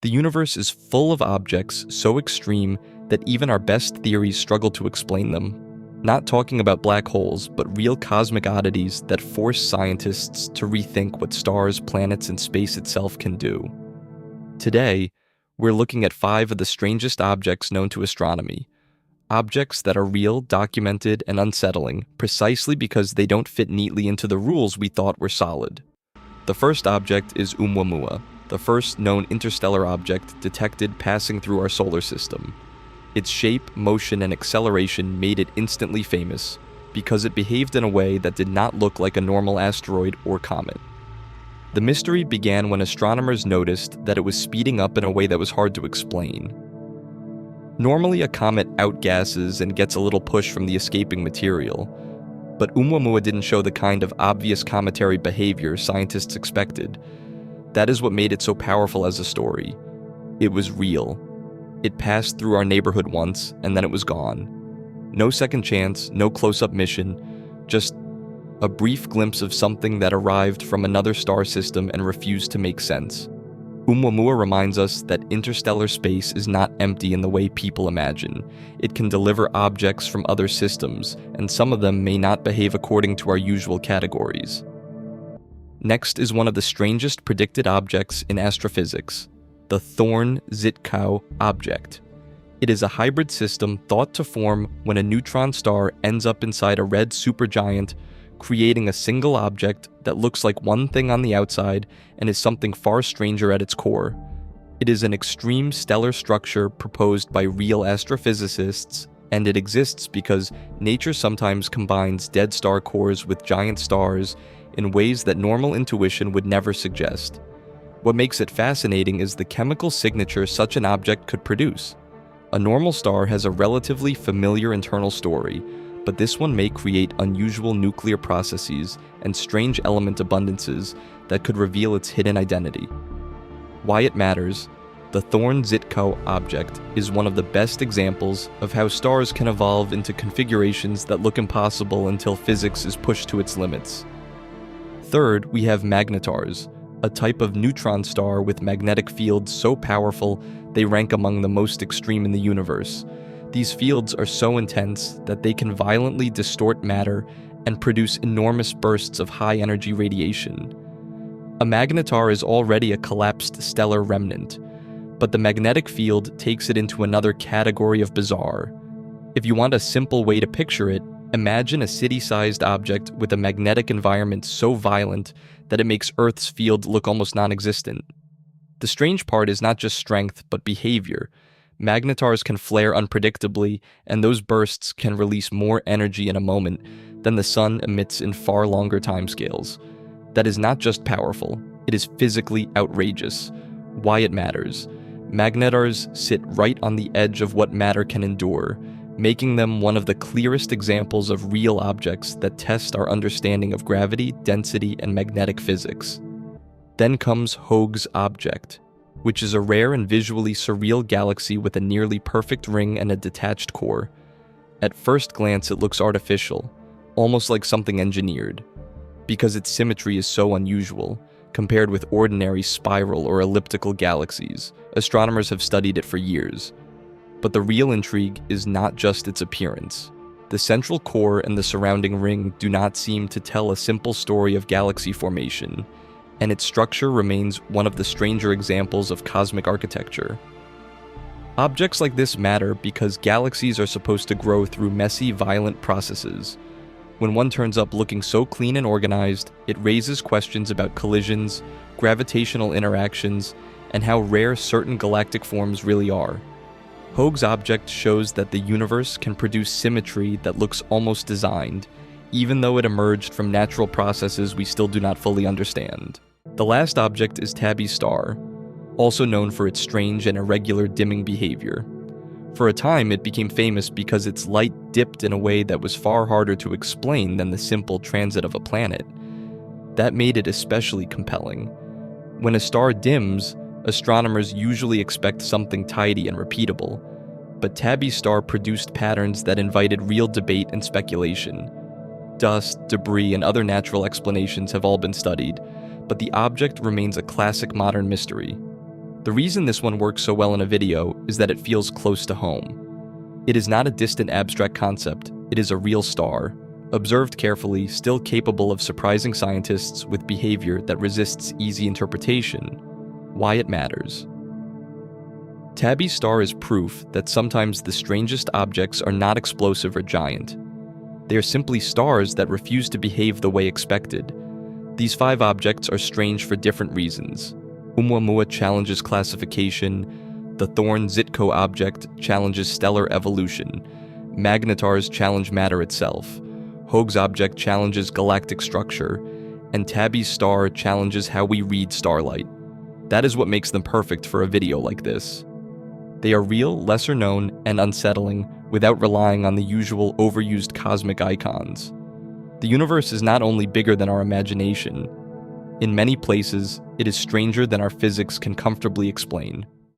The universe is full of objects so extreme that even our best theories struggle to explain them. Not talking about black holes, but real cosmic oddities that force scientists to rethink what stars, planets, and space itself can do. Today, we're looking at 5 of the strangest objects known to astronomy. Objects that are real, documented, and unsettling, precisely because they don't fit neatly into the rules we thought were solid. The first object is ʻOumuamua, the first known interstellar object detected passing through our solar system. Its shape, motion, and acceleration made it instantly famous, because it behaved in a way that did not look like a normal asteroid or comet. The mystery began when astronomers noticed that it was speeding up in a way that was hard to explain. Normally, a comet outgasses and gets a little push from the escaping material, but ʻOumuamua didn't show the kind of obvious cometary behavior scientists expected. That is what made it so powerful as a story. It was real. It passed through our neighborhood once, and then it was gone. No second chance, no close-up mission, just a brief glimpse of something that arrived from another star system and refused to make sense. ʻOumuamua reminds us that interstellar space is not empty in the way people imagine. It can deliver objects from other systems, and some of them may not behave according to our usual categories. Next is one of the strangest predicted objects in astrophysics, the Thorne Żytkow object. It is a hybrid system thought to form when a neutron star ends up inside a red supergiant, creating a single object that looks like one thing on the outside and is something far stranger at its core. It is an extreme stellar structure proposed by real astrophysicists, and it exists because nature sometimes combines dead star cores with giant stars in ways that normal intuition would never suggest. What makes it fascinating is the chemical signature such an object could produce. A normal star has a relatively familiar internal story, but this one may create unusual nuclear processes and strange element abundances that could reveal its hidden identity. Why it matters, the Thorne Żytkow object is one of the best examples of how stars can evolve into configurations that look impossible until physics is pushed to its limits. Third, we have Magnetars, a type of neutron star with magnetic fields so powerful they rank among the most extreme in the universe. These fields are so intense that they can violently distort matter and produce enormous bursts of high-energy radiation. A magnetar is already a collapsed stellar remnant, but the magnetic field takes it into another category of bizarre. If you want a simple way to picture it, imagine a city-sized object with a magnetic environment so violent that it makes Earth's field look almost non-existent. The strange part is not just strength, but behavior. Magnetars can flare unpredictably, and those bursts can release more energy in a moment than the sun emits in far longer timescales. That is not just powerful, it is physically outrageous. Why it matters. Magnetars sit right on the edge of what matter can endure, making them one of the clearest examples of real objects that test our understanding of gravity, density, and magnetic physics. Then comes Hoag's object, which is a rare and visually surreal galaxy with a nearly perfect ring and a detached core. At first glance, it looks artificial, almost like something engineered, because its symmetry is so unusual, compared with ordinary spiral or elliptical galaxies. Astronomers have studied it for years. But the real intrigue is not just its appearance. The central core and the surrounding ring do not seem to tell a simple story of galaxy formation, and its structure remains one of the stranger examples of cosmic architecture. Objects like this matter because galaxies are supposed to grow through messy, violent processes. When one turns up looking so clean and organized, it raises questions about collisions, gravitational interactions, and how rare certain galactic forms really are. Hoag's object shows that the universe can produce symmetry that looks almost designed, even though it emerged from natural processes we still do not fully understand. The last object is Tabby's star, also known for its strange and irregular dimming behavior. For a time, it became famous because its light dipped in a way that was far harder to explain than the simple transit of a planet. That made it especially compelling. When a star dims, astronomers usually expect something tidy and repeatable, but Tabby's star produced patterns that invited real debate and speculation. Dust, debris, and other natural explanations have all been studied, but the object remains a classic modern mystery. The reason this one works so well in a video is that it feels close to home. It is not a distant abstract concept, it is a real star, observed carefully, still capable of surprising scientists with behavior that resists easy interpretation. Why it matters. Tabby's star is proof that sometimes the strangest objects are not explosive or giant. They are simply stars that refuse to behave the way expected. These 5 objects are strange for different reasons. ʻOumuamua challenges classification, the Thorne Żytkow object challenges stellar evolution, Magnetars challenge matter itself, Hoag's object challenges galactic structure, and Tabby's star challenges how we read starlight. That is what makes them perfect for a video like this. They are real, lesser known, and unsettling without relying on the usual overused cosmic icons. The universe is not only bigger than our imagination. In many places, it is stranger than our physics can comfortably explain.